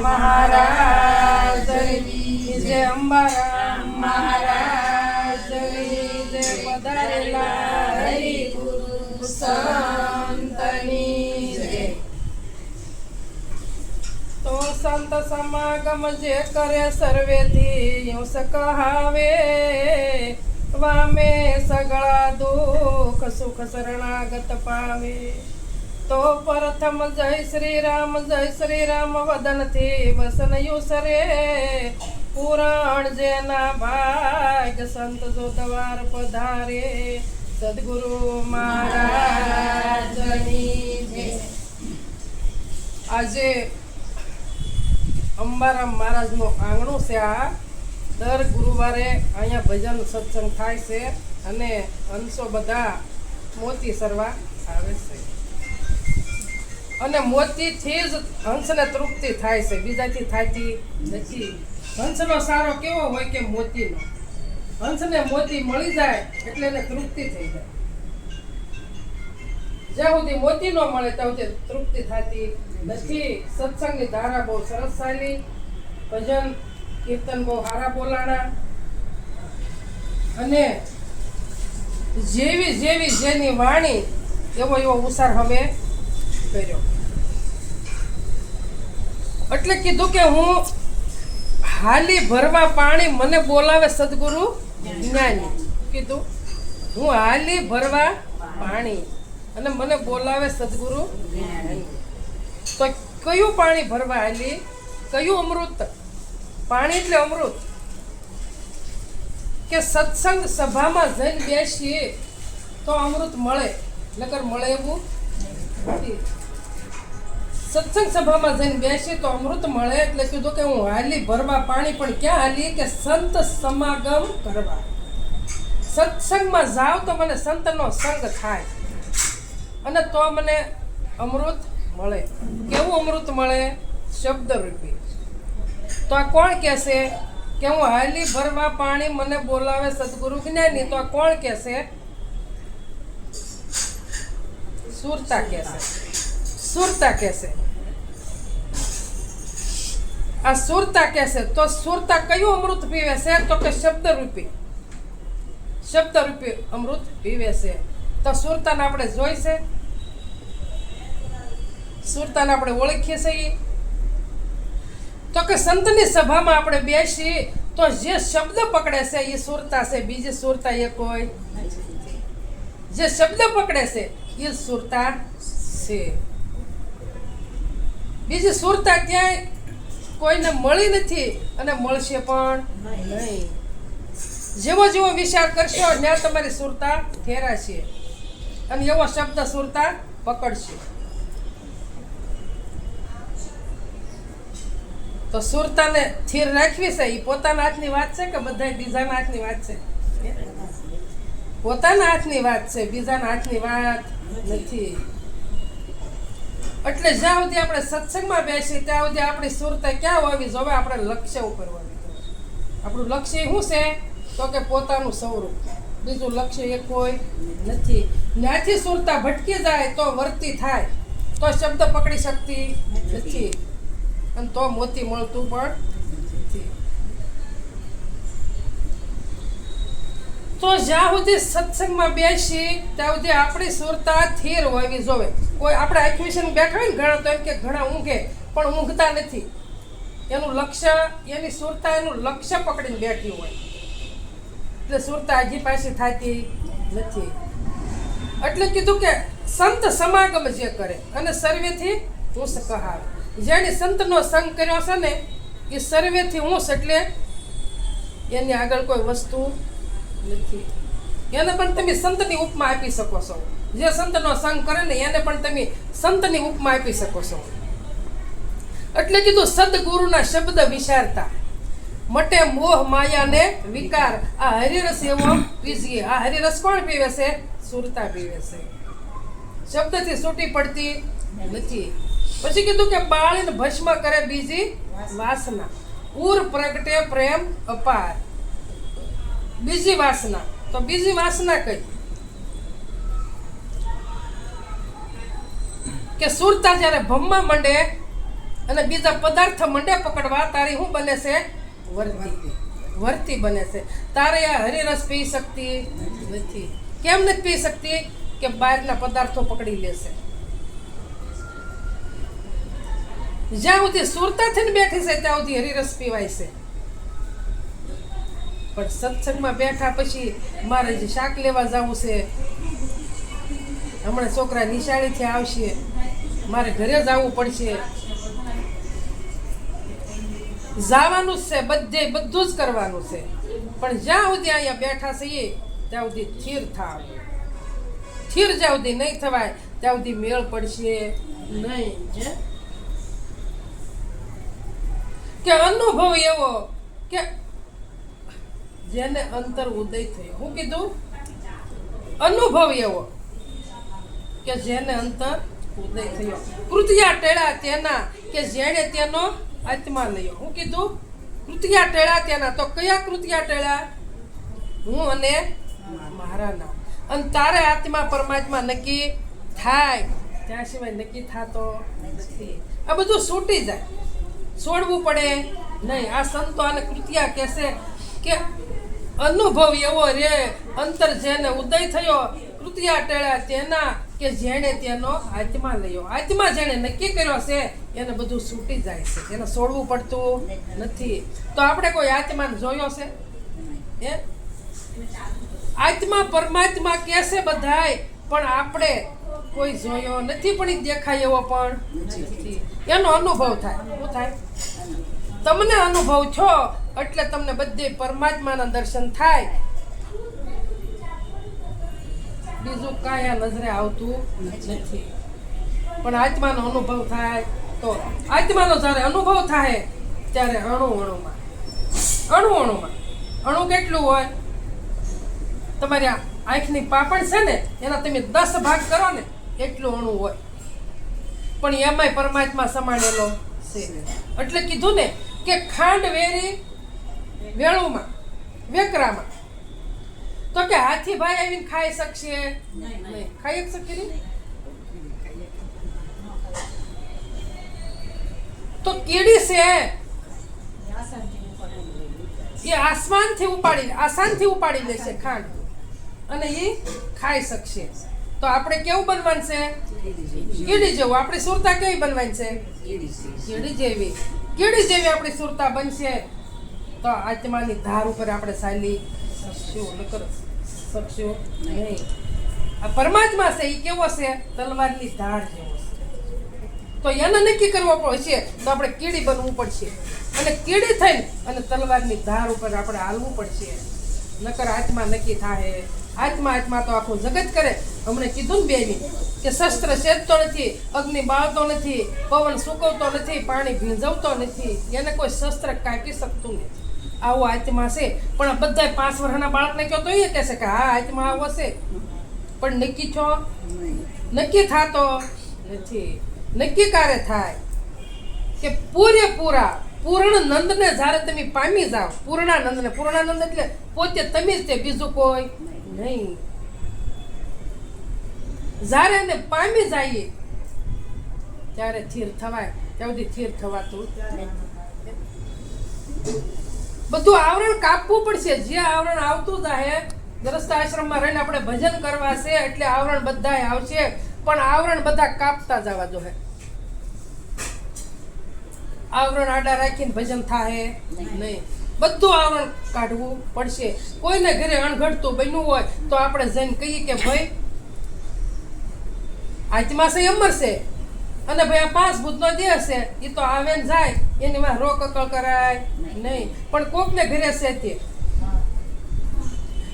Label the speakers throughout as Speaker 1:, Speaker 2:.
Speaker 1: મહારાજની જય, અંબારામ મહારાજની જય, પધારેલા હરિગુરુ સંતની જય. તો સંત સમાગમ જે કરે સર્વેથી યું કહાવે, વામે સગળા દુઃખ સુખ શરણાગત પાવે. તો પ્રથમ જય શ્રી રામ વદનથી વસન યુસરે, પુરાણ જેના ભાગ સંત જો દ્વાર પધારે, સદગુરુ મહારાજની જય. આજે અંબારામ મહારાજનું આંગણું છે. આ દર ગુરુવારે અહીંયા ભજન સત્સંગ થાય છે અને અંશો બધા મોતી સરવા આવે છે. અને મોતીથી જ હંસને તૃપ્તિ થાય છે, બીજાથી થતી નથી. હંસનો સારો કેવો હોય કે મોતીનો. હંસને મોતી મળી જાય એટલે એને તૃપ્તિ થઈ જાય. જ્યાં સુધી મોતી ન મળે ત્યાં સુધી તૃપ્તિ થતી નથી. સત્સંગની ધારા બહુ સરસ ચાલી, ભજન કીર્તન બહુ સારા બોલાણા, અને જેવી જેવી જેની વાણી એવો એવો ઉસાર હવે કર્યો. એટલે કીધું કે હું હાલી ભરવા પાણી મને બોલાવે સદગુરુ જ્ઞાની. કીધું હું હાલી ભરવા પાણી અને મને બોલાવે સદગુરુ જ્ઞાની. તો કયું પાણી ભરવા હાલી? કયું અમૃત? પાણી એટલે અમૃત. કે સત્સંગ સભામાં જઈને બેસીએ તો અમૃત મળે, નકર મળે એવું નથી. સત્સંગ સભામાં જઈને બેસીએ તો અમૃત મળે. એટલે કીધું કે હું હાલી ભરવા પાણી, પણ ક્યાં હાલી? કે સંત સમાગમ કરવા. સત્સંગમાં જાવ તો મને સંતનો સંગ થાય અને તો મને અમૃત મળે. કેવું અમૃત મળે? શબ્દ રૂપી. તો આ કોણ કહેશે કે હું હાલી ભરવા પાણી મને બોલાવે સદગુરુ જ્ઞાની? તો આ કોણ કહેશે? સુરતા કહેશે. સુરતા કહેશે. આ સુરતા કહેશે. તો સુરતા કયું અમૃત પીવે છે? તો કે શબ્દ રૂપી. શબ્દ રૂપી અમૃત પીવે છે. તો સુરતાને આપણે જોઈ છે, સુરતાને આપણે ઓળખીએ છીએ. તો કે સંતની સભામાં આપણે બેસી તો જે શબ્દ પકડે છે એ સુરતા છે, બીજી સુરતા એ કોઈ. જે શબ્દ પકડે છે એ સુરતા છે. બીજી સુરતા ક્યાંય કોઈને મળી નથી અને મળશે પણ નહીં. જેવો જેવો વિચાર કરશો ત્યાં તમારી સુરતા ફેરાશે અને એવો શબ્દ સુરતા પકડશે. તો સુરતાને સ્થિર રાખવી છે એ પોતાના હાથની વાત છે કે બધા બીજાના હાથની વાત છે? પોતાના હાથની વાત છે, બીજાના હાથની વાત નથી. એટલે જ્યાં સુધી આપણે સત્સંગમાં બેસી ત્યાં સુધી આપણી સુરતા ક્યાં હોવી જોઈએ? આપણે લક્ષ્ય ઉપર હોવી જોઈએ. આપણું લક્ષ્ય શું છે? તો કે પોતાનું સ્વરૂપ. બીજું લક્ષ્ય એ કોઈ નથી. ત્યાંથી સુરતા ભટકી જાય તો વર્તી થાય, તો શબ્દ પકડી શકતી નથી અને તો મોતી મળતું પણ નથી. તો જ્યાં સુધી સત્સંગમાં બેસી ત્યાં સુધી આપણી સુરતા સ્થિર હોવી જોઈએ. કોઈ આપણે આંખવીસીને બેઠા હોય ને ઘણા, તો એમ કે ઘણા ઊંઘે પણ ઊંઘતા નથી. એનું લક્ષ્ય, એની સુરતા એનું લક્ષ્ય પકડીને બેઠી હોય એટલે સુરતા હજી પાછી થતી નથી. એટલે કીધું કે સંત સમાગમ જે કરે અને સર્વેથી હુંસ કહાવે. જેને સંતનો સંગ કર્યો છે ને એ સર્વેથી હુંસ, એટલે એની આગળ કોઈ વસ્તુ નથી. એને પણ તમે સંતની ઉપમા આપી શકો છો. જે સંતનો સંગ કરે ને એને પણ તમે સંતની ઉપમા આપી શકો છો. એટલે કીધું સદગુરુના શબ્દ વિચારતા મટે મોહ માયાને વિકાર. આ હરિરસ એવો પીસીએ. આ હરિરસ કોણ પીવે છે? સુરતા પીવે છે. શબ્દથી છૂટી પડતી નથી. પછી કીધું કે બાળીને ભસ્મ કરે બીજી વાસના, ઉર પ્રગટે પ્રેમ અપાર. બીજી વાસના. તો બીજી વાસના કઈ? કે સુરતા જ્યારે ભમવા માંડે અને બીજા પદાર્થ મંડે પકડવા તારી શું બને છે? વર્તી બને છે. તારે આ હરિરસ પી શકતી નથી. કેમ નથી પી શકતી? કે બહારના પદાર્થો પકડી લેશે. જ્યાં સુધી સુરતા થઈને બેઠી છે ત્યાં સુધી હરિરસ પીવાય છે. પણ સત્સંગમાં બેઠા પછી મારે જે શાક લેવા જવું છે, હમણાં છોકરા નિશાળેથી આવશે, મારે ઘરે જવું પડશે, જવાનું જ છે, બધું જ કરવાનું છે. પણ જ્યાં સુધી અહીંયા બેઠા છીએ ત્યાં સુધી સ્થિર થાવ. સ્થિર જ્યાં સુધી નહીં થવાય ત્યાં સુધી મેળ પડશે નહીં. કે અનુભવ એવો કે જેને અંતર ઉદય થયો. હું કીધું? અનુભવ એવો કે જેને અંતર ઉદય થયો. કૃતિયા ટેળા તેના કે જેણે તેનો આત્મા લયો. હું કીધું? કૃતિયા ટેળા તેના. તો કયા કૃતિયા ટેળા? હું અને મારા નામ. અને તારે આત્મા પરમાત્મા નક્કી થાય ત્યાં સિવાય નક્કી થતો નથી. આ બધું છૂટી જાય, છોડવું પડે નહીં. આ સંતો અને કૃતિયા કહેશે કે અનુભવ એવો રે અંતર જેને ઉદય થયો, કૃતિયા ટેળા તેના કે જેણે તેનો આત્મા લયો. આત્મા જેણે નક્કી કર્યો છે એને બધું છૂટી જાય છે, એને છોડવું પડતું નથી. તો આપણે કોઈ આત્માને જોયો છે? આત્મા પરમાત્મા કહેશે બધાય, પણ આપણે કોઈ જોયો નથી. પણ એ દેખાય એવો પણ નથી. એનો અનુભવ થાય. શું થાય? તમને અનુભવ છો એટલે તમને બધે પરમાત્માના દર્શન થાય. બીજું કાંઈ આ નજરે આવતું નથી. પણ આત્માનો અનુભવ થાય તો આત્માનો જ્યારે અનુભવ થાય ત્યારે અણુમાં અણુ કેટલું હોય? તમારી આંખની પાપણ છે ને એના તમે 10 ભાગ કરો ને એટલું અણુ હોય. પણ એમાંય પરમાત્મા સમાડેલો છે. એટલે કીધું ને કે ખાંડ વેરી વેળુમાં વેકરામાં. તો કે હાથી ભાઈ આવીને ખાઈ શકશે નહીં? ખાઈ શકશે નહીં. તો કીડી છે એ આસાનથી ઉપાડી લેશે ખાંડ અને એ ખાઈ શકશે. તો આપણે કેવું બનવાનું છે? કીડી જેવું. આપણી સુરતા કેવી બનવાની છે? કીડી જેવી આપણી સુરતા બનશે તો આત્માની ધાર ઉપર આપણે ચાલી શકશું નહીં. આ પરમાત્મા છે એ કેવો છે? તલવારની ધાર જેવો છે. તો એને નક્કી કરવો પડશે તો આપણે કીડી બનવું પડશે અને કીડી થઈને અને તલવારની ધાર ઉપર આપણે હાલવું પડશે. નકર આત્મા નક્કી થાય. આત્મા તો આખું જગત કરે. હમણે કીધું ને બેની કે શસ્ત્ર છેદતો નથી, અગ્નિ બાળતો નથી, પવન સૂકવતો નથી, પાણી ભીંજવતો નથી. એને કોઈ શસ્ત્ર કાપી શકતું નથી. આવો આત્મા છે. પણ બધા 5 વર્ષના બાળકને કહો તો એ કહેશે કે હા આત્મા આવો છે. પણ નક્કી છો? નક્કી થતો નથી. નક્કી ક્યારે થાય? કે પૂર્ણ નંદને જ્યારે તમે પામી જાઓ. પૂર્ણાનંદ એટલે પોતે તમે જ તે, બીજું કોઈ નહીં. જ્યારે એને પામી જઈએ ત્યારે થીર થવાય. ત્યાં સુધી થીર થવાતું બધું આવરણ કાપવું પડશે. જે આવરણ આવતું જાય ગૃહસ્થ આશ્રમમાં રહીને આપણે ભજન કરવા છે એટલે આવરણ બધાય આવશે. પણ આવરણ બધા કાપતા જવા જોઈએ. આવરણ આડા રાખીને ભજન થાય નહીં. બધું આવરણ કાઢવું પડશે. કોઈને ઘરે અણઘડતું બન્યું હોય તો આપણે જઈને કહીએ કે ભાઈ આત્મા છે અમર છે અને ભાઈ આ 5 ભૂતનો દેહ છે, એ તો આવે ને જાય, એની માં રોક અકળ કરાય નહીં. પણ કોકને ઘરે છે તે.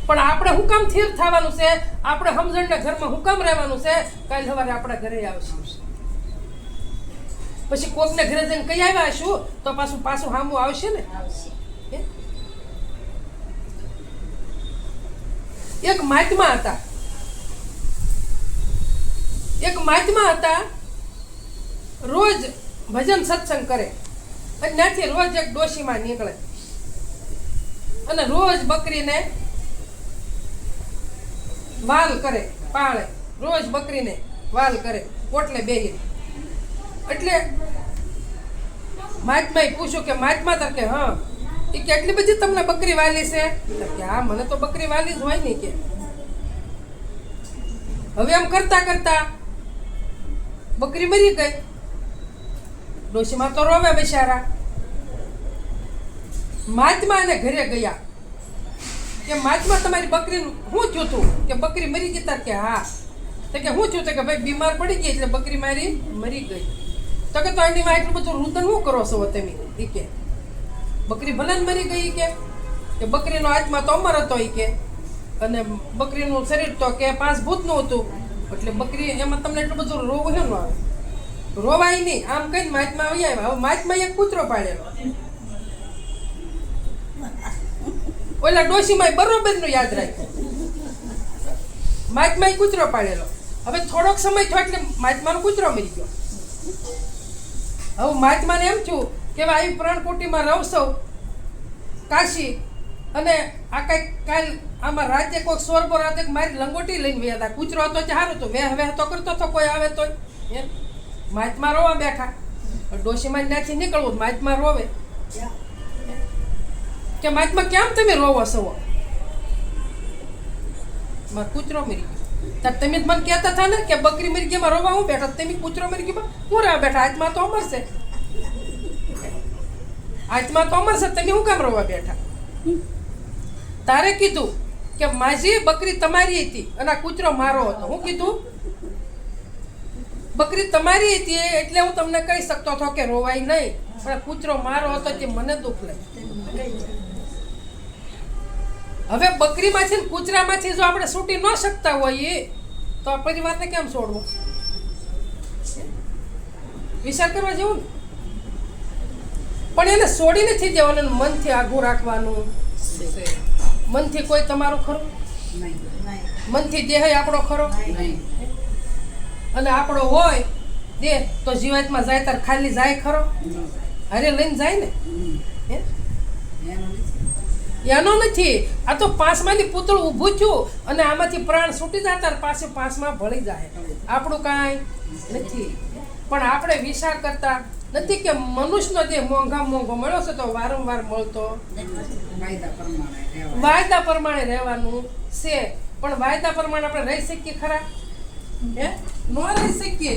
Speaker 1: પણ આપણે હું કામ સ્થિર થવાનું છે? આપણે સમજણના ઘરમાં હું કામ રહેવાનું છે? કાલ સવારે આપણા ઘરે આવશું. પછી કોકને ઘરે જઈને કઈ આવ્યા હશું તો પાછું સામું આવશે ને. એક મહાત્મા હતા. રોજ ભજન સત્સંગ કરે અને ત્યાંથી રોજ એક ડોશીમાં નીકળે અને રોજ બકરીને વાલ કરે, પાળે. રોજ બકરીને વાલ કરે ઓટલે બેહીને. એટલે મહાત્માએ પૂછ્યું કે મહાત્મા તર કે હા એ કેટલી બધી તમને બકરી વાલી છે કે હા મને તો બકરી વાલી જ હોય ને કે હવે આમ કરતા કરતા બકરી મરી ગઈ. ડોશીમાં તો રોવે બિચારા. મહાત્મા એને ઘરે ગયા કે મહાત્મા તમારી બકરીનું શું થયું તું કે બકરી મરી ગઈ તાર કે હા તો કે શું થયું કે ભાઈ બીમાર પડી ગઈ એટલે બકરી મારી મરી ગઈ. તો કે તો એની માં એટલું બધું રુદન શું કરો છો તમે એ કે બકરી ભલે જ મરી ગઈ કે બકરીનો આત્મા તો અમર હતો એ કે અને બકરીનું શરીર તો કે 5 ભૂતનું હતું એટલે બકરી એમાં તમને એટલું બધું રોવું છે ને આવે રોવાય નહીં આમ કહીને મહાત્મા આવી આવ્યા. હવે મહાત્મા એક કૂતરો પાડેલો ઓલા ડોશીમાં બરોબરનું યાદ રાખ્યું. મહાત્માએ કૂતરો પાડેલો. હવે થોડોક સમય થયો એટલે મહાત્માનો કૂતરો મરી ગયો. હવે મહાત્માને એમ થયું કે આવી પ્રાણકોટીમાં રહશો કાશી અને આ કંઈક કાલ આમાં રાતે કોઈક સ્વર્ગો રાતે મારી લંગોટી લઈને વ્યા હતા. કૂતરો હતો સારું તો વેહ વેહ તો કરતો હતો કોઈ આવે તો એમ મહાત્મા રોવા બેઠા. ડોશીમાં ત્યાંથી નીકળવું મહાત્મા રોવે કે મહાત્મા કેમ તમે રોવો છો? મારો કૂતરો મરી ગયો. તમે જ મને કહેતા હતા ને કે બકરી મરી ગઈ રોવા હું બેઠા તમે કૂતરો મરી ગયો હું રહેવા બેઠા આત્મા તો અમર છે આત્મા તો અમર છે તમે શું કામ રોવા બેઠા? તારે કીધું કે માજી બકરી તમારી હતી અને આ કૂતરો મારો હતો. હું કીધું બકરી તમારી હતી એટલે હું તમને કહી શકતો હતો કે રોવાય નહીં પણ કૂતરો મારો હતો તે મને દુઃખ લાગે. હવે બકરીમાંથી ને કૂતરામાંથી જો આપણે છૂટી ન શકતા હોઈએ તો આ પરિવારને કેમ છોડવો? વિચાર કરવા જેવું ને. પણ એને છોડી નથી દેવાનું મનથી આઘું રાખવાનું. મનથી કોઈ તમારું ખરું મનથી દેહ આપણો ખરો અને આપણો હોય દેહ તો જીવાતમાં જાય તાર ખાલી જાય ખરો? અરે લઈને જાય ને એનો નથી. આ તો પાંચમાની પૂતળું ઊભું થયું અને આમાંથી પ્રાણ છૂટી જતા પાછું પાંચમાં ભળી જાય. આપણું કાંઈ નથી. પણ આપણે વિચાર કરતા નથી કે મનુષ્યનો દેહ મોંઘા મોંઘો મળ્યો છે તો વારંવાર મળતો વાયદા પ્રમાણે રહેવાનું છે. પણ વાયદા પ્રમાણે આપણે રહી શકીએ ખરા? હે ન રહી શકીએ.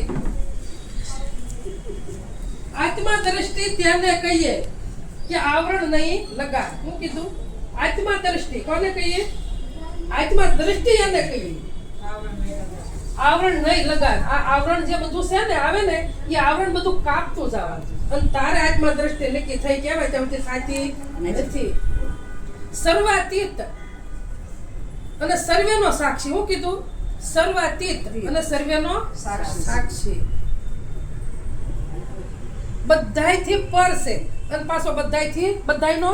Speaker 1: આત્મા દ્રષ્ટિ તેને કહીએ કે આવરણ નહીં લગા. હું કીધું આત્મા દ્રષ્ટિ કોને કહીએ? આત્મા દ્રષ્ટિ એને કહીએ. આવરણ નહીં લગાડ. આ આવરણ જે બધું છે ને આવે ને એ આવરણ બધું કાપતું જવાનું અને તારે આત્મા દ્રષ્ટિ નક્કી થઈ કહેવાય તેમ સાચી નથી. સર્વાતીત અને સર્વેનો સાક્ષી. હું કીધું સર્વાતીત અને સર્વેનો સાક્ષી. બધાયથી પર છે અને પાછો બધાયથી બધાયનો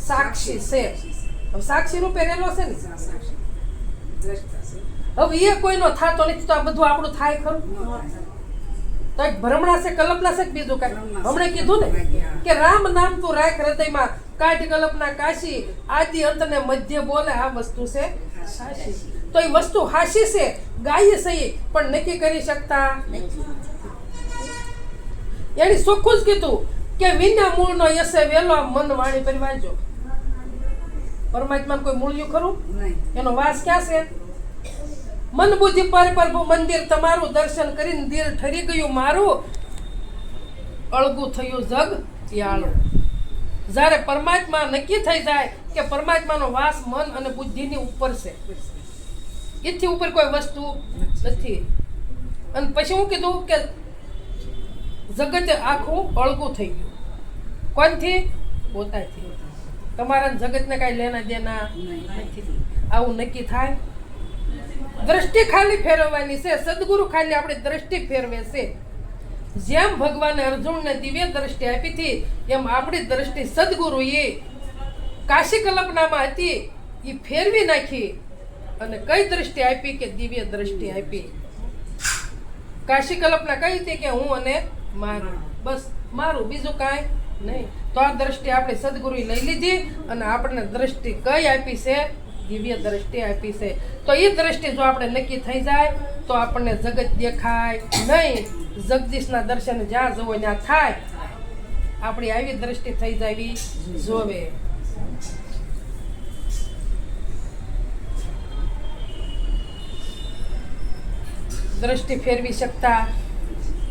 Speaker 1: સાક્ષી છે. સાક્ષી રૂપે રહેલો છે ને. હવે એ કોઈનો થાતો નથી તો આ બધું આપણું થાય ખરું? તો એક ભ્રમણા છે કલ્પના છે બીજું કઈ? હમણે કીધું ને કે રામ નામ તું રાખ હૃદયમાં કાઢ કલ્પના કાશી આદિ અંત ને મધ્ય બોલે આ વસ્તુ છે હાશી. તો એ વસ્તુ હાશી છે ગાય સહી પણ નક્કી કરી શકતા એની ચોખ્ખું જ કીધું કે વિના મૂળનો યસે વેલો મન વાણી પરિવારજો. પરમાત્મા કોઈ મૂળ્યું ખરું? એનો વાસ ક્યાં છે? મન બુદ્ધિ પર પ્રભુ મંદિર તમારું દર્શન કરીને દિલ ઠરી ગયું મારું અળગું થયું જગ યાળું. જ્યારે પરમાત્મા નક્કી થઈ જાય કે પરમાત્માનો વાસ મન અને બુદ્ધિની ઉપર છે એથી ઉપર કોઈ વસ્તુ નથી. અને પછી હું કીધું કે જગત આખું અળગું થઈ ગયું. કોનથી? પોતાથી. તમારા જગતને કાંઈ લેના દેના નથી. આવું નક્કી થાય. દ્રષ્ટિ ખાલી ફેરવવાની છે. સદગુરુ ખાલી આપણી દ્રષ્ટિ ફેરવે છે. જેમ ભગવાને અર્જુનને દિવ્ય દ્રષ્ટિ આપી હતી એમ આપણી દ્રષ્ટિ સદગુરુએ કાશી કલ્પનામાં હતી એ ફેરવી નાખી અને કઈ દ્રષ્ટિ આપી કે દિવ્ય દ્રષ્ટિ આપી. કાશી કલ્પના કઈ હતી કે હું અને મારું, બસ મારું, બીજું કાંઈ નહીં. તો આ દ્રષ્ટિ આપણે સદગુરુએ લઈ લીધી અને આપણને દ્રષ્ટિ કઈ આપી છે? દિવ્ય દ્રષ્ટિ આપી છે. તો એ દ્રષ્ટિ જો આપણે નક્કી થઈ જાય તો આપણને જગત દેખાય નહીં. જગદીશના દર્શન જ્યાં જવો ત્યાં થાય. આપણી આવી દ્રષ્ટિ થઈ જાવી જોવે. દ્રષ્ટિ ફેરવી શકતા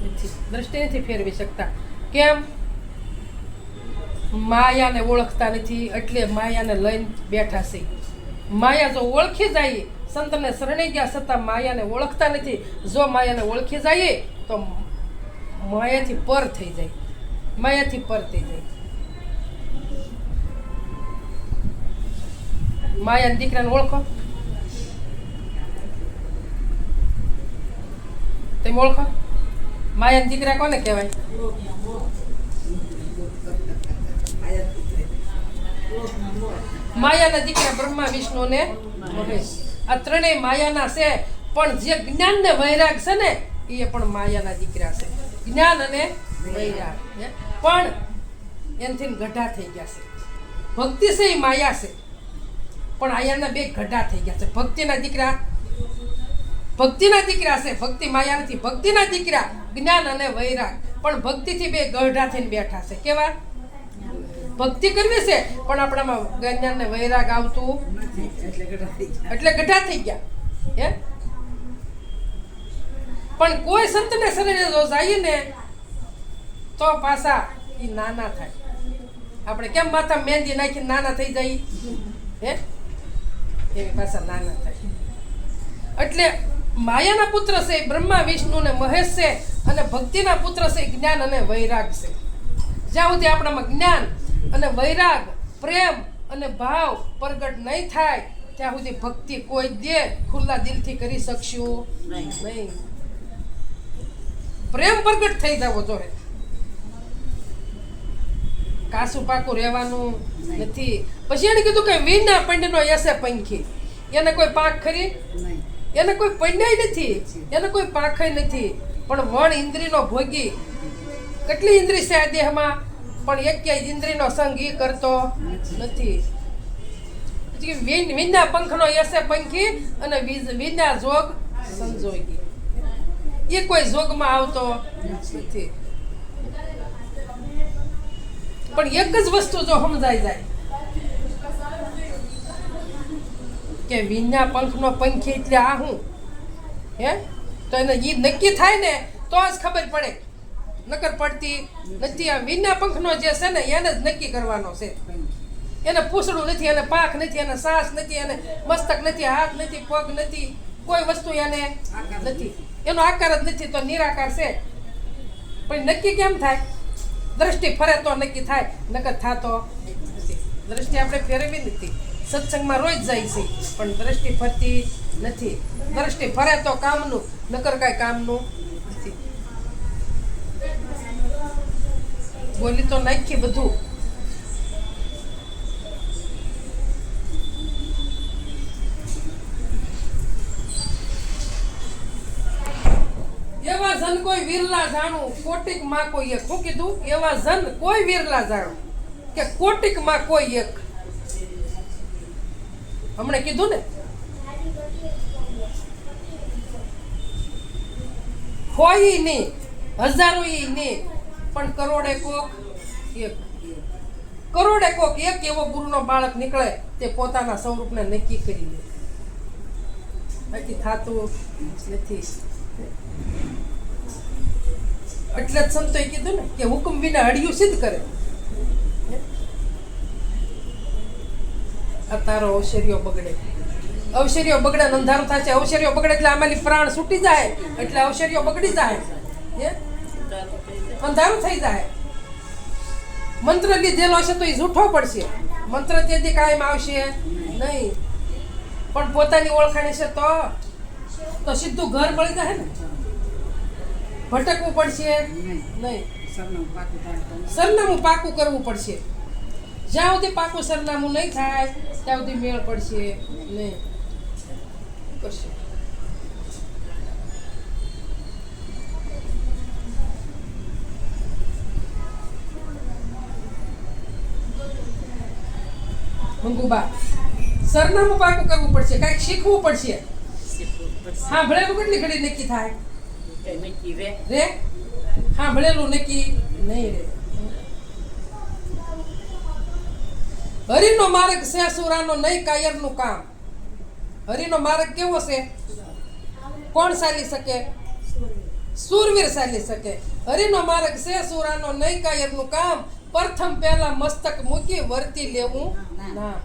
Speaker 1: નથી, દ્રષ્ટિ નથી ફેરવી શકતા. કેમ? માયાને ઓળખતા નથી, એટલે માયાને લઈને બેઠા છે. માયા જો ઓળખી જાય, સંતને શરણે ગયા છતાં માયાને ઓળખતા નથી. જો માયાને ઓળખી જાય તો માયાથી પર થઈ જાય, માયાથી પર થઈ જાય. માયાના દીકરાને ઓળખો, તમે ઓળખો? માયાના દીકરા કોને કહેવાય? માયાના દીકરા બ્રહ્મા, વિષ્ણુ ને મહેશ. આ ત્રણેય માયાના છે, પણ જે જ્ઞાન ને વૈરાગ છે ને એ પણ માયાના દીકરા છે. જ્ઞાન અને વૈરાગ પણ એનથી ગઢા થઈ ગયા છે. ભક્તિ છે એ માયા છે, પણ આયાના બે ગઢા થઈ ગયા છે. ભક્તિના દીકરા છે, ભક્તિ માયા નથી. ભક્તિના દીકરા જ્ઞાન અને વૈરાગ, પણ ભક્તિથી બે ગઢા થઈને બેઠા છે. કેવા? ભક્તિ કરવી છે પણ આપણામાં જ્ઞાન ને વૈરાગ આવતું એટલે ગઢા થઈ ગયા. હે પણ કોઈ સંતને શરણે જો જાય ને તો પાછા એ નાના થાય. આપણે કેમ માથા મહેંદી નાખીને નાના થઈ જાય, હે એવી પાછા નાના થાય. એટલે માયાના પુત્ર છે બ્રહ્મા, વિષ્ણુ ને મહેશ છે, અને ભક્તિના પુત્ર છે જ્ઞાન અને વૈરાગ છે. જ્યાં સુધી આપણામાં જ્ઞાન અને વૈરાગ, પ્રેમ અને ભાવ પ્રગટ નહીં થાય ત્યાં સુધી ભક્તિ કોઈ દે ખુલ્લા દિલથી કરી શકશું નહીં. પ્રેમ પ્રગટ થઈ જવો જોઈએ. કાસું પાકું રહેવાનું નથી. પછી એને કીધું કે વિના પંડનો યસે પંખી, એને કોઈ પાંખ ખરી? એને કોઈ પંડ્યાય નથી, એને કોઈ પાંખય નથી. પણ વણ ઇન્દ્રિયનો ભોગી. કેટલી ઇન્દ્રિય છે આ દેહમાં, પણ એક ઇન્દ્રિયનો સંગ ઈ કરતો નથી. વિના પંખનો યસે પંખી અને વિના જોગ સંજોગી. એ કોઈ જોગમાં આવતો નથી. પણ એક જ વસ્તુ જો સમજાઈ જાય કે વિના પંખનો પંખી એટલે આ હું, હે તો એને ઈ નક્કી થાય ને તો જ ખબર પડે. નકર પડતી નથી. આ વિના પંખનો જે છે ને એને જ નક્કી કરવાનો છે. એને પૂછડું નથી, એને પાંખ નથી, એને સાસ નથી, એને મસ્તક નથી, હાથ નથી, પગ નથી, કોઈ વસ્તુ એને નથી. એનો આકાર જ નથી, તો નિરાકાર છે. પણ નક્કી કેમ થાય? દ્રષ્ટિ ફરે તો નક્કી થાય, નકર થાતો નથી. દ્રષ્ટિ આપણે ફેરવી નથી. સત્સંગમાં રોજ જાય છે પણ દ્રષ્ટિ ફરતી નથી. દ્રષ્ટિ ફરે તો કામનું, નકર કાંઈ કામનું નથી. બોલી તો નાખી બધું. એવા જન કોઈ વિરલા જાણું, કોટિક માં કોઈ એક. શું કીધું? એવા જન કોઈ વિરલા જાણું કે કોટિક માં કોઈ એક. હમણે કીધું ને, હોય નહીં, હજારો નહીં, પણ કરોડે કોક એક. કરોડે કોક એક એવો ગુરુનો બાળક નીકળે તે પોતાના સ્વરૂપને નક્કી કરી લે. બાકી થાતું નથી. એટલે જ સંતોએ કીધું ને કે હુકમ વિના હડિયું સિદ્ધ કરે. તારો અવશર્યો બગડે, અવશર્યો બગડે, અંધારું થાય છે. અવશર્યો બગડે એટલે આમાંથી પ્રાણ છૂટી જાય, એટલે અવશર્યો બગડી જાય, અંધારું થઈ જાય. મંત્ર લીધેલો છે તો એ જૂઠો પડશે. મંત્ર તેથી કાયમ આવશે નહીં, પણ પોતાની ઓળખાણ છે તો સીધું ઘર મળી જાય ને. ભટકવું પડશે નહીં, સરનામું પાકું કરવું પડશે. જ્યાં સુધી પાકું સરનામું નહીં થાય ત્યાં સુધી મેળ પડશે નહીં. કરશે મંગુબા, સરનામું પાકું કરવું પડશે, કાંઈક શીખવું પડશે. હા, ભણેલું કેટલી ઘડી નક્કી થાય રે? હા, ભણેલું નક્કી નહીં રે. હરિનો માર્ગ છે સુરાનો નહીં કાયરનું કામ. હરિનો માર્ગ કેવો છે? કોણ ચાલી શકે? સુરવીર ચાલી શકે. હરિનો માર્ગ છે સુરાનો નહીં કાયરનું કામ. પ્રથમ પહેલા મસ્તક મૂકી વર્તી લેવું નામ.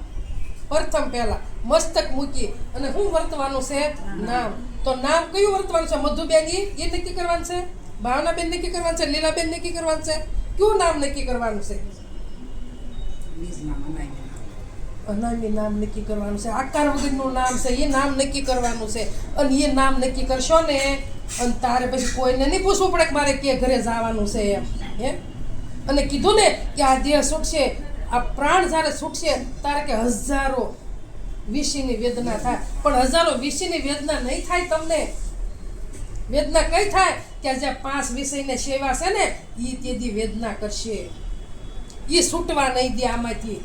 Speaker 1: પ્રથમ પહેલા મસ્તક મૂકી અને શું વર્તવાનું છે? નામ. તો નામ કયું વર્તવાનું છે? મધુબેન એ નક્કી કરવાનું છે, ભાવનાબેન નક્કી કરવાનું છે, લીલાબેન નક્કી કરવાનું છે. કયું નામ નક્કી કરવાનું છે? અનામી નામ નક્કી કરવાનું છે. આકાર વગરનું નામ છે એ નામ નક્કી કરવાનું છે. અને એ નામ નક્કી કરશો ને અને તારે પછી કોઈને નહીં પૂછવું પડે કે મારે કે ઘરે જવાનું છે એમ. અને કીધું ને કે આ દેહ છૂટશે, આ પ્રાણ જ્યારે છૂટશે તારે કે હજારો વિષયની વેદના થાય, પણ હજારો વિષયની વેદના નહીં થાય. તમને વેદના કઈ થાય? કે જે 5 વિષયની સેવા છે ને એ તેદી વેદના કરશે. એ છૂટવા નહીં દે આમાંથી.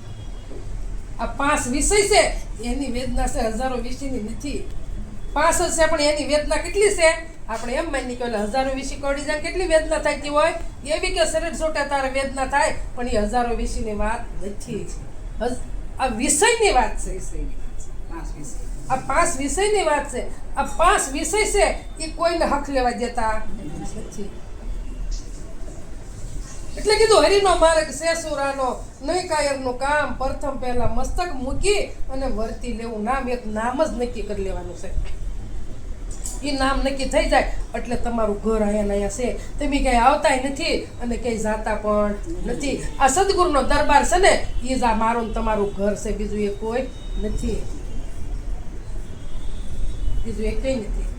Speaker 1: આ 5 વિષય છે એની વેદના છે, હજારો વિષયની નથી. 5 જ છે પણ એની વેદના કેટલી છે? આપણે એમ માની કે હજારો વિષય કડી જાય કેટલી વેદના થતી હોય એવી કે શરીર છૂટે તારે વેદના થાય, પણ એ હજારો વિષયની વાત નથી. આ વિષયની વાત છે. આ 5 વિષયની વાત છે. આ 5 વિષય છે એ કોઈને હક લેવા દેતા નથી. એટલે કીધું હરિનો માર્ગ છે સુરાનો નહીં કાયરનું કામ. પ્રથમ પહેલા મસ્તક મૂકી અને વર્તી લેવું નામ. એક નામ જ નક્કી કરી લેવાનું છે. એ નામ નક્કી થઈ જાય એટલે તમારું ઘર અહીંયા છે. તમે ક્યાંય આવતાય નથી અને ક્યાંય જાતા પણ નથી. આ સદગુરુનો દરબાર છે ને એ જ આ મારું ને તમારું ઘર છે. બીજું એ કોઈ નથી. બીજું એ કઈ નથી.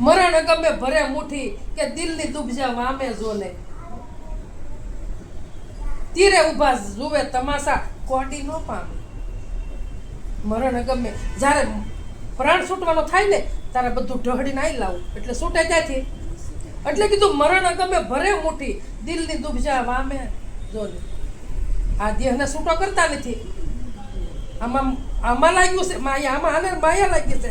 Speaker 1: મરણ ગમે ભરે મુઠ્ઠી કે દિલની દુબજા વામે જોને. તીરે ઉભા જુએ તમાશા કોડી નો પામે. મરણ ગમે જ્યારે પ્રાણ છૂટવાનો થાય ને ત્યારે બધું ઢહડીને આવી લાવું એટલે છૂટે ત્યાંથી. એટલે કીધું મરણ ગમે ભરે મુઠ્ઠી દિલની દુબજા વામે જોને. આ દેહને છૂટો કરતા નથી. આમાં લાગ્યું છે માયા. આમાં માયા લાગી છે.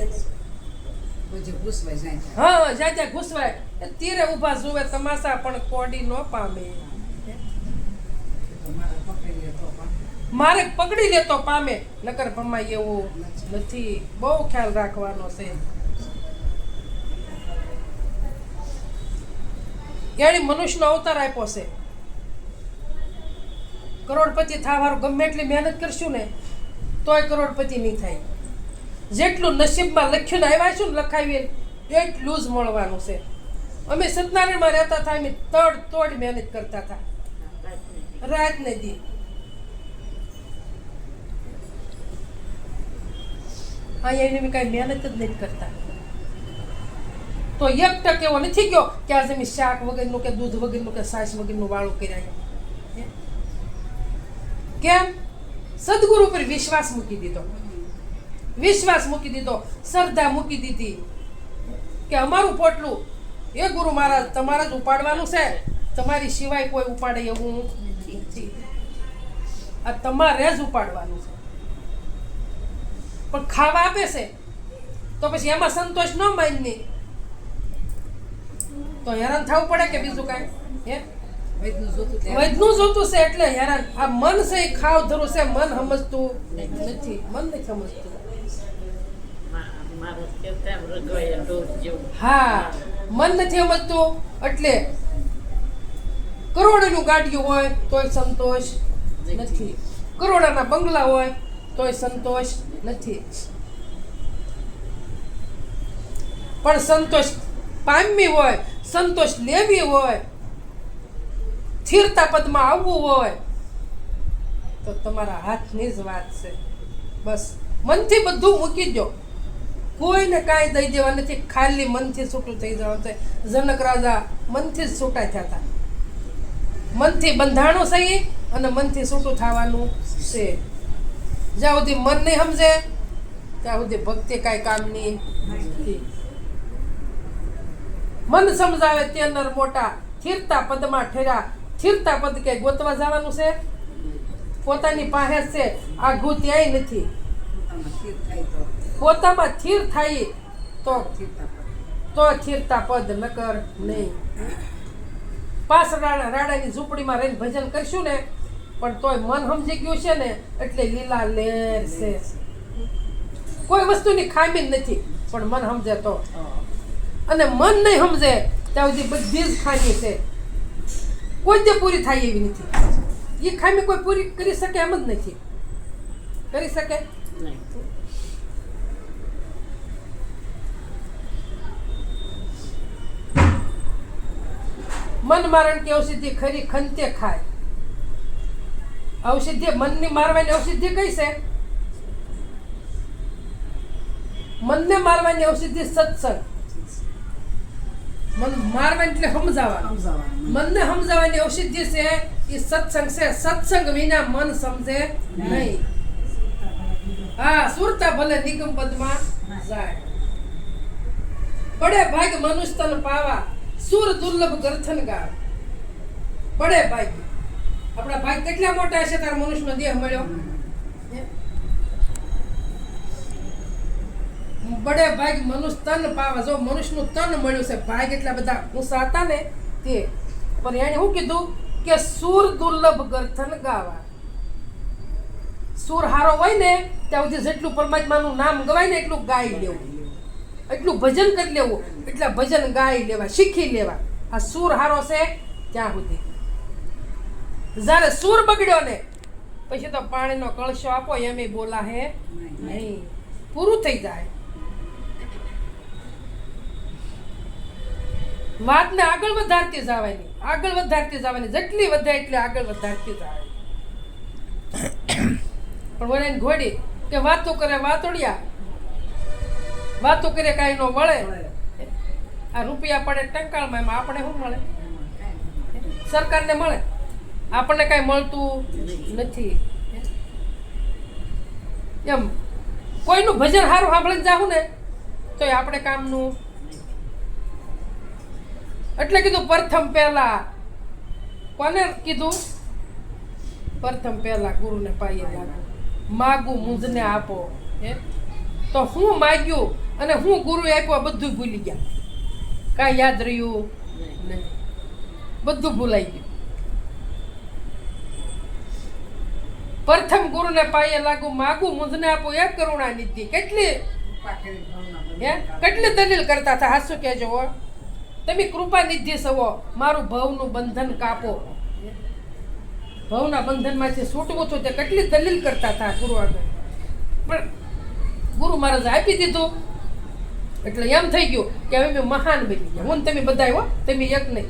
Speaker 1: હા જ્યાં ત્યાં ઘૂસવાય. તીરે ઉભા જુએ તમાશા પણ કોડી નો પામે. મારે પકડી લે તો પામે, નકર ભમાય એવું નથી. બહુ ખ્યાલ રાખવાનો છે. એની મનુષ્યનો અવતાર આપ્યો છે. કરોડપતિ થવાનું ગમે એટલી મહેનત કરશું ને તોય કરોડપતિ નહીં થાય. જેટલું નસીબમાં લખ્યું ને આવ્યા છું ને લખાવીએ એટલું જ મળવાનું છે. અમે સત્યનારાયણમાં રહેતા હતા. અમે તોડ મહેનત કરતા હતા રાત ને દી. અહીંયા એને કાંઈ મહેનત જ નથી કરતા. તો 1% એવો નથી ગયો કે આજે મેં શાક વગરનું કે દૂધ વગરનું કે છાશ વગરનું વાળું કર્યા. કેમ? સદગુરુ પર વિશ્વાસ મૂકી દીધો. વિશ્વાસ મૂકી દીધો, શ્રદ્ધા મૂકી દીધી કે અમારું પોટલું એ ગુરુ મહારાજ તમારે જ ઉપાડવાનું છે. તમારી સિવાય કોઈ ઉપાડે એવું નથી. આ તમારે જ ઉપાડવાનું છે. પણ ખાવા આપે છે તો પછી એમાં સંતોષ ન માની તો હેરાન થવું પડે કે બીજું કાંઈ? હે વૈદનું જોતું છે એટલે હેરાન. આ મન છે એ ખાવ ધરું છે. મન સમજતું નથી. મન નથી સમજતું. હા મન નથી સમજતું. એટલે કરોડોનું ગાડીઓ હોય તોય સંતોષ નથી. કરોડોના બંગલા હોય તોય સંતોષ નથી. પણ સંતોષ પામવી હોય, સંતોષ લેવી હોય, સ્થિરતા પદમાં આવવું હોય તો તમારા હાથની જ વાત છે. બસ મનથી બધું મૂકી દો. કોઈને કાંઈ દઈ દેવા નથી. ખાલી મનથી છૂટું થઈ જવાનું છે. જનક રાજા મનથી જ છૂટા થયા હતા. મનથી બંધાણું છે અને મનથી છૂટું થવાનું છે. જ્યાં સુધી મન નહીં સમજે ત્યાં સુધી ભક્તિ કાંઈ કામની નથી. મન સમજાવે તે નર મોટા સ્થિરતા પદમાં ઠેરા. સ્થિરતા પદ કે ગોતવા જવાનું છે? પોતાની પાસે છે. આઘું ત્યાંય નથી. પોતામાં સ્થિર થાય તો સ્થિરતા પદ, નકર નહીં. 5 રાડાની ઝૂંપડીમાં રહીને ભજન કરશું ને પણ તોય મન સમજી ગયું છે ને એટલે લીલા લેર છે. કોઈ વસ્તુની ખામી જ નથી પણ મન સમજે તો. અને મન નહીં સમજે ત્યાં સુધી બધી જ ખામી છે, કોઈ જ પૂરી થાય એવી નથી. એ ખામી કોઈ પૂરી કરી શકે એમ જ નથી. કરી શકે મન મારણ કે ઔષધિ ખરી ખંતે ખાય. ઔષધિ મનની મારવાની ઔષધિ કઈ છે? મનને મારવાની ઔષધિ સત્સંગ. મન મારવાની એટલે સમજાવવાનું. મનને સમજાવવાની ઔષધિ છે એ સત્સંગ છે. સત્સંગ વિના મન સમજે નહીં. હા, સુરતા ભલે નિગમ પદમાં જાય. બડે ભાગ મનુષ્ય તન પાવા સુર દુર્લભ ગર્થન ગાળ. બડે ભાગ આપણા ભાગ કેટલા મોટા હશે તાર મનુષ્યનો દેહ મળ્યો. બડે ભાગ મનુષ્ય તન પાવા. જો મનુષ્યનું તન મળ્યું છે, ભાગ એટલા બધા ઊંચા હતા ને તે, પણ એને શું કીધું કે સુર દુર્લભ ગર્થન ગાવા. સુર હારો હોય ને ત્યાં સુધી જેટલું પરમાત્માનું નામ ગવાય ને એટલું ગાઈ લેવું, એટલું ભજન કરી લેવું, એટલા ભજન ગાઈ લેવા, શીખી લેવા. આ સુર હારો છે ત્યાં સુધી. જ્યારે સુર બગડ્યો ને પછી તો પાણીનો કળશો આપો એમ બોલા હે નહીં, પૂરું થઈ જાય. વાતને આગળ વધારતી જવાની, આગળ વધારતી જવાની, જેટલી વધે એટલી આગળ વધારતી જવાની. પણ મને ઘોડી કે વાતો કરે વાતોડિયા, વાતો કરે કાંઈ નો મળે. આ રૂપિયા પડે ટંકાળમાં, એમાં આપણે શું મળે? સરકારને મળે, આપણને કાંઈ મળતું નથી. એમ કોઈનું ભજન સારું સાંભળીને જાવું ને તો આપણે કામનું. એટલે કીધું પ્રથમ પહેલા કોને કીધું? પ્રથમ પહેલા ગુરુને પાયે લાગુ, માગું મુજને આપો. તો હું માગ્યું અને હું ગુરુ આપ્યો બધું ભૂલી ગયા. કાંઈ યાદ રહ્યું નહીં, બધું ભૂલાઈ ગયું. પ્રથમ ગુરુને પાયે લાગુ, માગું મુજને આપો એ કરુણા નિધિ. કેટલી દલીલ કરતા હતા. હાસુ કહેજો, તમે કૃપા નિધિ સવો, મારું ભવનું બંધન કાપો. ભવના બંધનમાંથી છૂટવું છું તે કેટલી દલીલ કરતા હતા ગુરુ આગળ. પણ ગુરુ મહારાજ આપી દીધું એટલે એમ થઈ ગયું કે હવે મહાન બની ગયા. હું તમે બધા હો, તમે એક નહીં.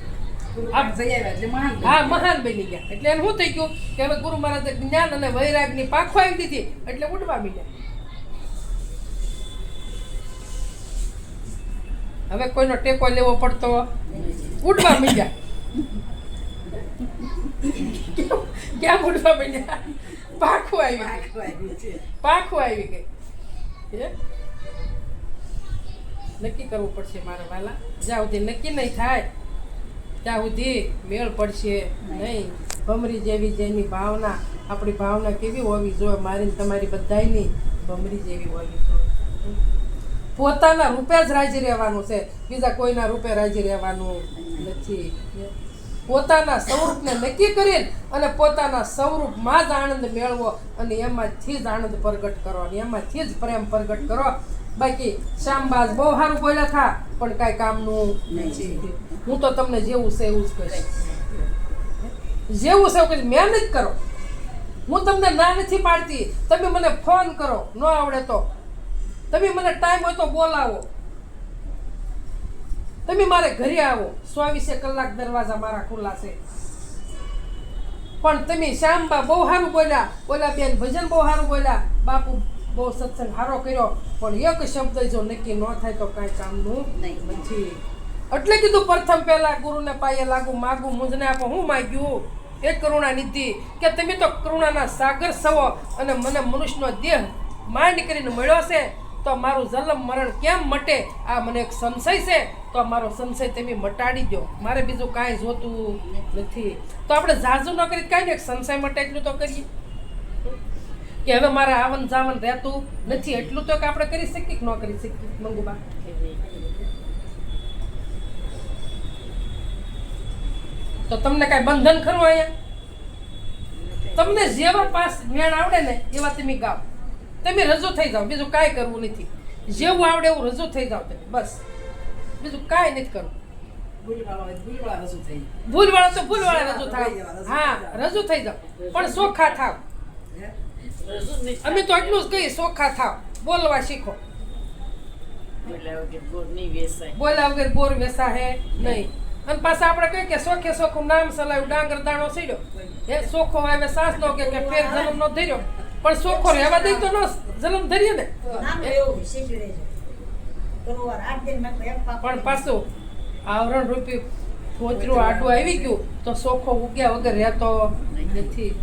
Speaker 1: હા, મહાન બની ગયા. એટલે એમ શું થઈ ગયું કે હવે ગુરુ મહારાજે જ્ઞાન અને વૈરાગની પાખો આવી દીધી એટલે ઉડવા મીડ્યા. હવે કોઈનો ટેકો લેવો પડતો, ઉડવા મીડ્યા. ક્યાં ઉડવા મીડ્યા? પાખું આવી ગઈ. નક્કી કરવું પડશે મારા વાલા. જ્યાં સુધી નક્કી નહીં થાય ત્યાં સુધી મેળ પડશે નહીં. ભમરી જેવી જેની ભાવના, આપણી ભાવના કેવી હોવી જોઈએ? મારી તમારી બધાયની ભમરી જેવી હોવી જોઈએ. પોતાના રૂપે જ રાજી રહેવાનું છે, બીજા કોઈના રૂપે રાજી રહેવાનું નથી. પોતાના સ્વરૂપને નક્કી કરીને અને પોતાના સ્વરૂપમાં જ આનંદ મેળવો અને એમાંથી જ આનંદ પ્રગટ કરો અને એમાંથી જ પ્રેમ પ્રગટ કરો. બાકી શામબાજ બહુ સારું બોલ્યા થા પણ કાંઈ કામનું નથી. હું તો તમને જેવું છે એવું જ કહીશ, જેવું છે એવું કહીશ. મહેનત કરો, હું તમને ના નથી પાડતી. તમે મને ફોન કરો, ન આવડે તો તમે મને ટાઈમ હોય તો બોલાવો, તમે મારે ઘરે આવો. 24 કલાક દરવાજા મારા ખુલ્લા છે. પણ તમે શ્યામબા બહુ સારું બોલ્યા, ઓલા બેન ભજન બહુ સારું બોલ્યા, બાપુ બહુ સત્સંગ સારો કર્યો, પણ એક શબ્દ જો નક્કી ન થાય તો કાંઈ કામનું નથી. એટલે કીધું પ્રથમ પહેલા ગુરુને પાયે લાગુ, માગું મુજને આપો. હું માગ્યું એ કરુણા નિધિ કે તમે તો કરુણાના સાગર સવો અને મને મનુષ્યનો દેહ માંડ કરીને મળ્યો છે તો મારું જન્મ મરણ કેમ મટે? આ મને એક સંશય છે તો મારો સંશય તમે મટાડી દો. મારે બીજું કાંઈ જોતું નથી. તો આપણે ઝાઝું ન કરી કાંઈ ને સંશય મટે એટલું તો કરીએ કે હવે મારે આવન જાવન રહેતું નથી એટલું તો કે આપણે કરી શકીએ કે ન કરી શકીએ? મંગુબા તો તમને કાંઈ બંધન ખરું અહીંયા? તમને જેવા પાસ મેળ આવડે ને એવા તમે ગાઓ, તમે રજૂ થઈ જાઓ, બીજું કાંઈ કરવું નથી. જેવું આવડે એવું રજૂ થઈ જાઓ તમે, બસ બીજું કાંઈ નથી કરવું. ભૂલવાળા તો ભૂલવાળા રજૂ થાય, હા રજૂ થઈ જાઓ, પણ ચોખ્ખા થાવ. અમે તો એટલું જ કહીએ, ચોખ્ખા થાવ, બોલવા શીખો. બોલ્યા વગર બોર વેસાહે નહીં. અને પાછા આપણે કહીએ કે સોખે સોખું નામ સલાયું ડાંગર દાણો સીડ્યો, એ સોખો આવે સાસ નો કે ફેર જન્મ નો ધર્યો, પણ સોખો રહેવા દઈ તો ન જન્મ ધરીએ ને. પણ પાછું આવરણ રૂપી ફોતરું આડું આવી ગયું તો સોખો ઉગ્યા વગર રહેતો નથી.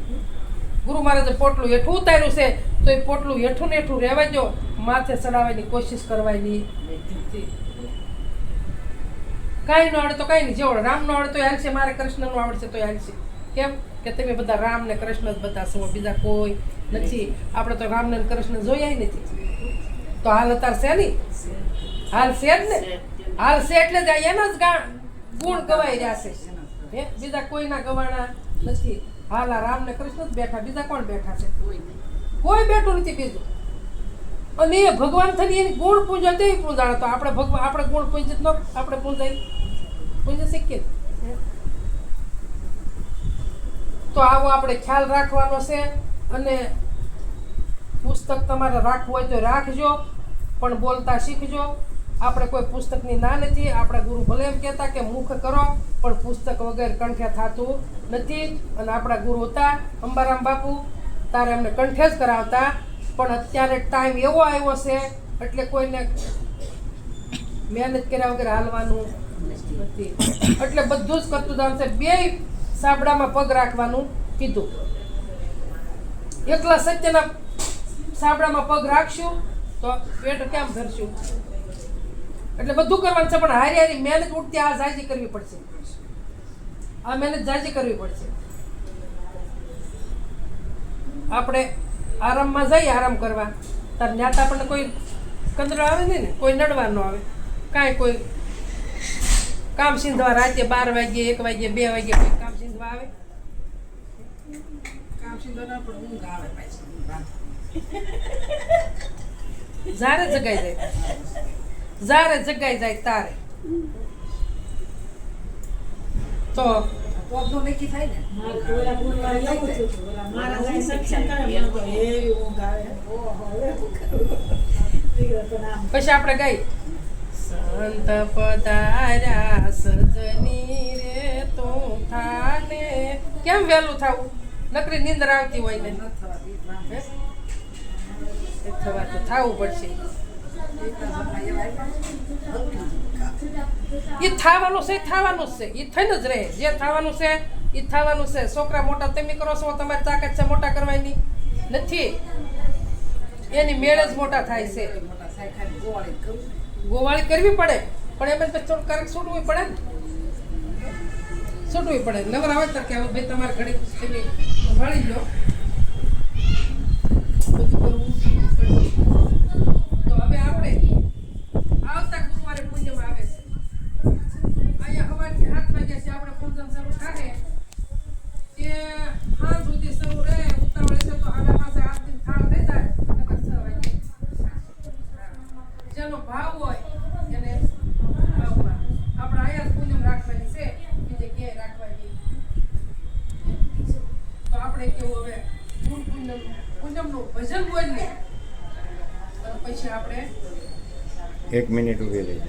Speaker 1: ગુરુ મહારાજે પોટલું હેઠું ઉતાર્યું છે તો એ પોટલું હેઠું ને હેઠું રહેવા દો, માથે ચડાવવાની કોશિશ કરવાની નથી. કાંઈ નો આવડે તો કાંઈ નહીં, જેવડે રામ નો આવડે તો હાલશે, મારે કૃષ્ણ નું આવડશે તો હાલશે. કેમ કે તમે બધા રામ ને કૃષ્ણ જ બધા છો, બીજા કોઈ નથી. આપણે તો રામ ને કૃષ્ણ જોયા નથી. તો હાલ અત્યારે છે નહીં, હાલ છે જ ને, હાલ છે એટલે જ એના જ ગુણ ગવાઈ રહ્યા છે, બીજા કોઈના ગવાણા નથી. હાલ આ રામ ને કૃષ્ણ જ બેઠા, બીજા કોણ બેઠા છે? કોઈ બેઠું નથી બીજું. અને એ ભગવાન થઈને એની ગુણ પૂજા તેવી પૂજાણ. તો આપણે ભગવાન આપણે ગુણ પૂજિત ન આપણે પૂજી શીખીએ. તો આવો આપણે ખ્યાલ રાખવાનો છે. અને પુસ્તક તમારે રાખવું હોય તો રાખજો, પણ બોલતા શીખજો. આપણે કોઈ પુસ્તકની ના નથી. આપણા ગુરુ ભલે એમ કહેતા કે મુખ કરો, પણ પુસ્તક વગર કંઠે થતું નથી. અને આપણા ગુરુ હતા અંબારામ બાપુ, તારે એમને કંઠે જ કરાવતા. પણ અત્યારે ટાઈમ એવો આવ્યો છે એટલે કોઈને મહેનત કર્યા વગર હાલવાનું નથી. એટલે બધું જ કરતું જવાનું છે. 2 સાબડામાં પગ રાખવાનું કીધું. એકલા સત્યના સાબડામાં પગ રાખશું તો પેટ કેમ ભરશું? એટલે બધું કરવાનું છે, પણ હારી હારી મહેનત ઉઠતી આ જાજી કરવી પડશે. આ મહેનત જાજી કરવી પડશે. આપણે આરામમાં જઈએ આરામ કરવા, તાર ન્યાત આપણને કોઈ કંદરો આવે નહીં ને, કોઈ નડવા ન આવે કાંઈ. કોઈ કામ સિંધવા રાતે 12 વાગ્યે 1 વાગ્યે 2 વાગ્યે કોઈ કામ સિંધવા આવે? કામ સિંધવા ના પણ ઊંઘ આવે પાછી. જારે જગાઈ જાય, જારે જગાઈ જાય તારે તો પોગનો નક્કી થાય ને. પછી આપણે ગાઈ સંત પધાર્યા સજની રે તું થાને. કેમ વહેલું થવું? નકરી નીંદર આવતી હોય ને, થવા તો થવું પડશે. એ થવાનું છે, થવાનું જ છે, એ થઈને જ રહે. જે થવાનું છે એ થવાનું છે. છોકરા મોટા તમે કરો છો, તમારી તાકાત છે મોટા કરવાની નથી. એની મેળ જ મોટા થાય છે. ગોવાળી કરવી પડે, પણ એમ પછી થોડું કરક છૂટવું પડે ને, છૂટવી પડે. નવરા આવે તો કે ભાઈ તમારે ઘડી સંભાળી લો, બધું કરવું પડે. તો હવે આપણે આવતા ગુરુવારે પૂજ્યમાં આવે છે. અહીંયા સવારથી 7 વાગ્યા છે આપણે પૂજન શરૂ થાય. એ હાલ સુધી શરૂ રહે. ઉતાવળ છે તો હવે પાસે 8 દિન થાળ થઈ જાય, નકર 6 વાગે. જેનો ભાવ હોય એને ભાવમાં આપણે અહીંયા પૂજન રાખવાની છે, બીજે ક્યાંય રાખવાની. તો આપણે કેવું હવે પૂનમનું ભજન બોલીએ, પછી આપણે
Speaker 2: 1 મિનિટ ઉભી રહી.